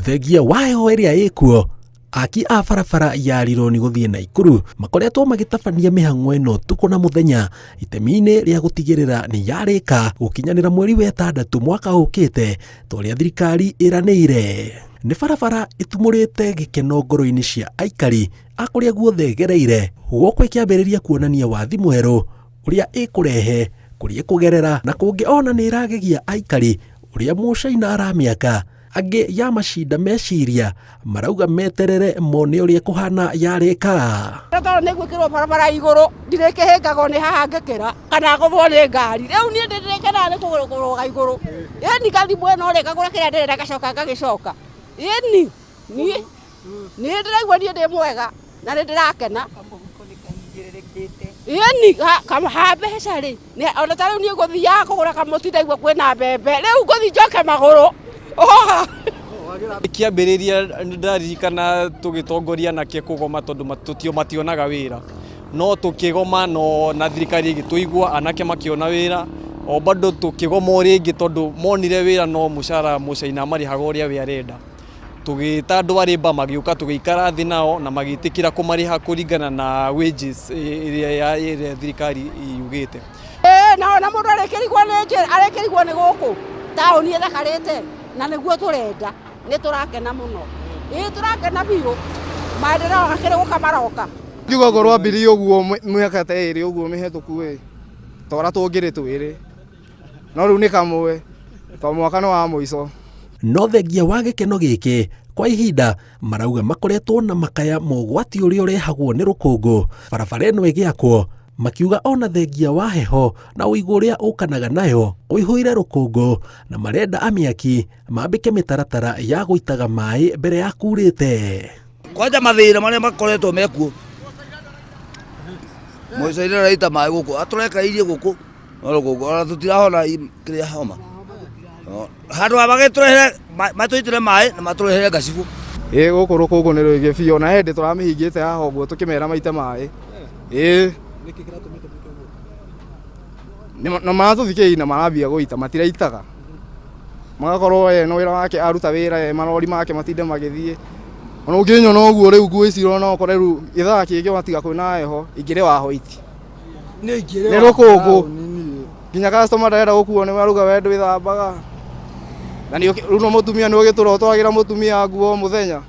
Thegia wayo iria ikuo aki a barabara yarirwo ni guthie Naikuru makoretwo magitabania mihang'o ino tuko na muthenya itemi-ini ria gutigirira ni yarika gukinyanira mweri wa 6 mwaka ukite toria thirikari iraneire. Ni barabara itumurite gikeno ngoro-ini cia aikari akuria guothe gereire guoko ikiambiriria kuonania wathi mweru uria ikurehe kuria kugerera na kungi ona ni iragegia aikari uria mucaina aramiaka angi ya macinda meciria marauga meterere mone uria kuhana yarika. Tato ni gwikirwo barabara iguru ndirekihingago ni haha ngekera kana guthwo ni ngari riu ni ndirekera ni kugurugurwa iguru yani kathi mwena uri kagura kiria ndirenda gacoka ngagicoka yani ni ndiraigua ni ndi mwega na ndirakena yani kama mbeca ri ona ta riu ni nguthia kugura kamuti ndaigua kwina mbembe riu nguthi njoke maguru Kiambiriria ndarikana tugitongoria nake kugoma tondu tutio mationaga wira no tukigoma no na thirikari igituigua anake makiona wira o bado tukigoma ringi tondu monire wira no mushara mucaina marihaga uria we arenda tugita andu arimba magiuka tugiikara thi nao na magitikira kumariha kuringana na wages iria thirikari yugite na mundu arekirigwo ni guku tauni ethakarite na niguo turenda ni turakena muno turakena biu maendeleo gakire gukamaroka ngiuga gorwa mbiri uguo mwaka ta iri uguo mihituku tora tungiri twiri no riu ni kamwe to mwaka no wa muico. No thengia wa gikeno giki kwa ihinda marauga makoretwo na makaya mogwati uria urehagwo ni rukungu barabara ino igiakwo makiuga ona thengia wa heho na uigu uria ukanaga nayo uihuire rukungu na marenda amiaki mambike mitaratara ya guitaga mai mbere ya kurite. Kwanja mathira maria makoretwo mekuo moicaire raita mai guku aturekairie guku no rukungu ona tutirahona kiria homa handu abagiturehere matuitire mai na maturehere gacibu guku rukungu ni ruige biu na hindi turamihingite haha uguo tukimera maite mai na maratuthikiria na marambia guita matiraitaga magakorwo no wira wake aruta wira marori make matinde magithie ona unginyona uguo riu ngwicira no kore riu ithaa kingi matiga kwina heho ingire wa hoiti ni rukungu nginya customer ndarenda gukuo ni maruga wendo withambaga na ni riu no mutumia ni ugitura twagira mutumia nguo muthenya.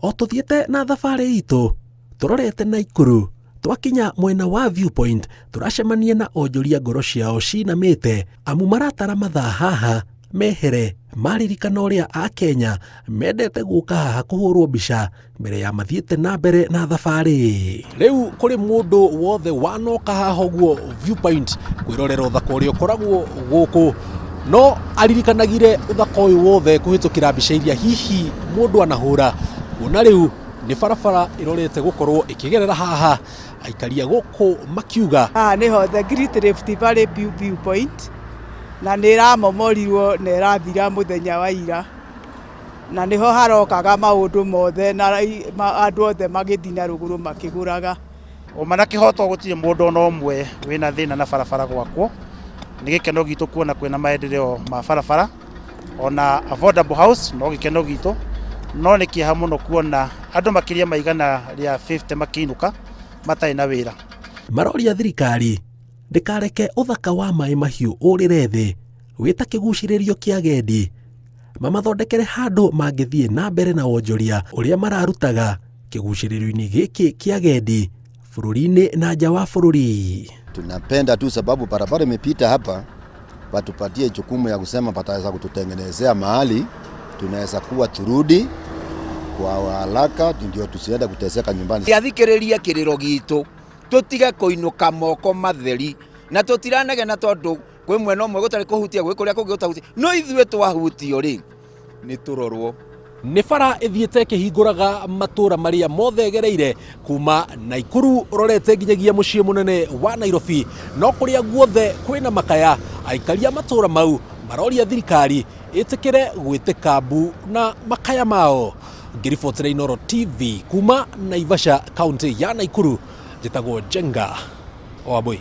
O tuthiete na thabari itu turorete Naikuru twakinya mwena wa Viewpoint turacemania na onjoria ngoro ciao cinamite amu maratara mathaa haha mehere maririkana uria a Kenya mendete guka haha kuhurwo mbica mbere ya mathiete na mbere na thabari. Riu kuri mundu wothe wanoka haha uguo Viewpoint kwirorera uthaka uria ukoragwo guku no aririkanagire uthaka uyu wothe kuhitukira mbica iria hihi mundu anahura una riu ni barabara irorete gukorwo ikigerera haha aikaria guku makiuga ni ho the Great Rift Valley Viewpoint na ni ramomorirwo na irathira muthenya wa ira na niho harokaga maundu mothe na andu othe magithina ruguru makiguraga o manakihoto gutire mundu no mwe wina thina na barabara gwakwo ni gikeno gitu kuona kwina maendeleo ma barabara ona affordable house no gikeno gitu no ni kiha muno kuona andu makiria maigana ria 50 makinuka matai na wira. Maroria thirikari ndikareke uthaka wa mai mahiu urire thi wita kiguciririo kia gendi mamathondekere handu mangithie na mbere na wonjoria uria mararutaga kiguciririo-ini giki kia gendi bururi-ini na nja wa bururi. Tunapenda tu sababu barabara imepita hapa watupatie jukumu ya kusema pataweza kututengenezea mahali tunaweza kuwa turudi kwa haraka ndio tusiende kuteseka nyumbani. Yathikiriria kiriro gitu tutige kuinuka moko matheri na tutiranage na tondu kwi mwena umwe gutari kuhutia gwi kuria kungi utahutia no ithue twahutio ri ni turorwo ni bara ithiete kihinguraga matura maria mothe gereire kuma Naikuru urorete nginyagia mucii munene wa Nairobi no kuria guothe kwina makaya aikaria matura mau maroria thirikari itikire gwitika mbu na makaya mao. Ngiribotera Inooro TV kuma Naivasha, kaunti ya Naikuru, njitagwo Jenga Wambui.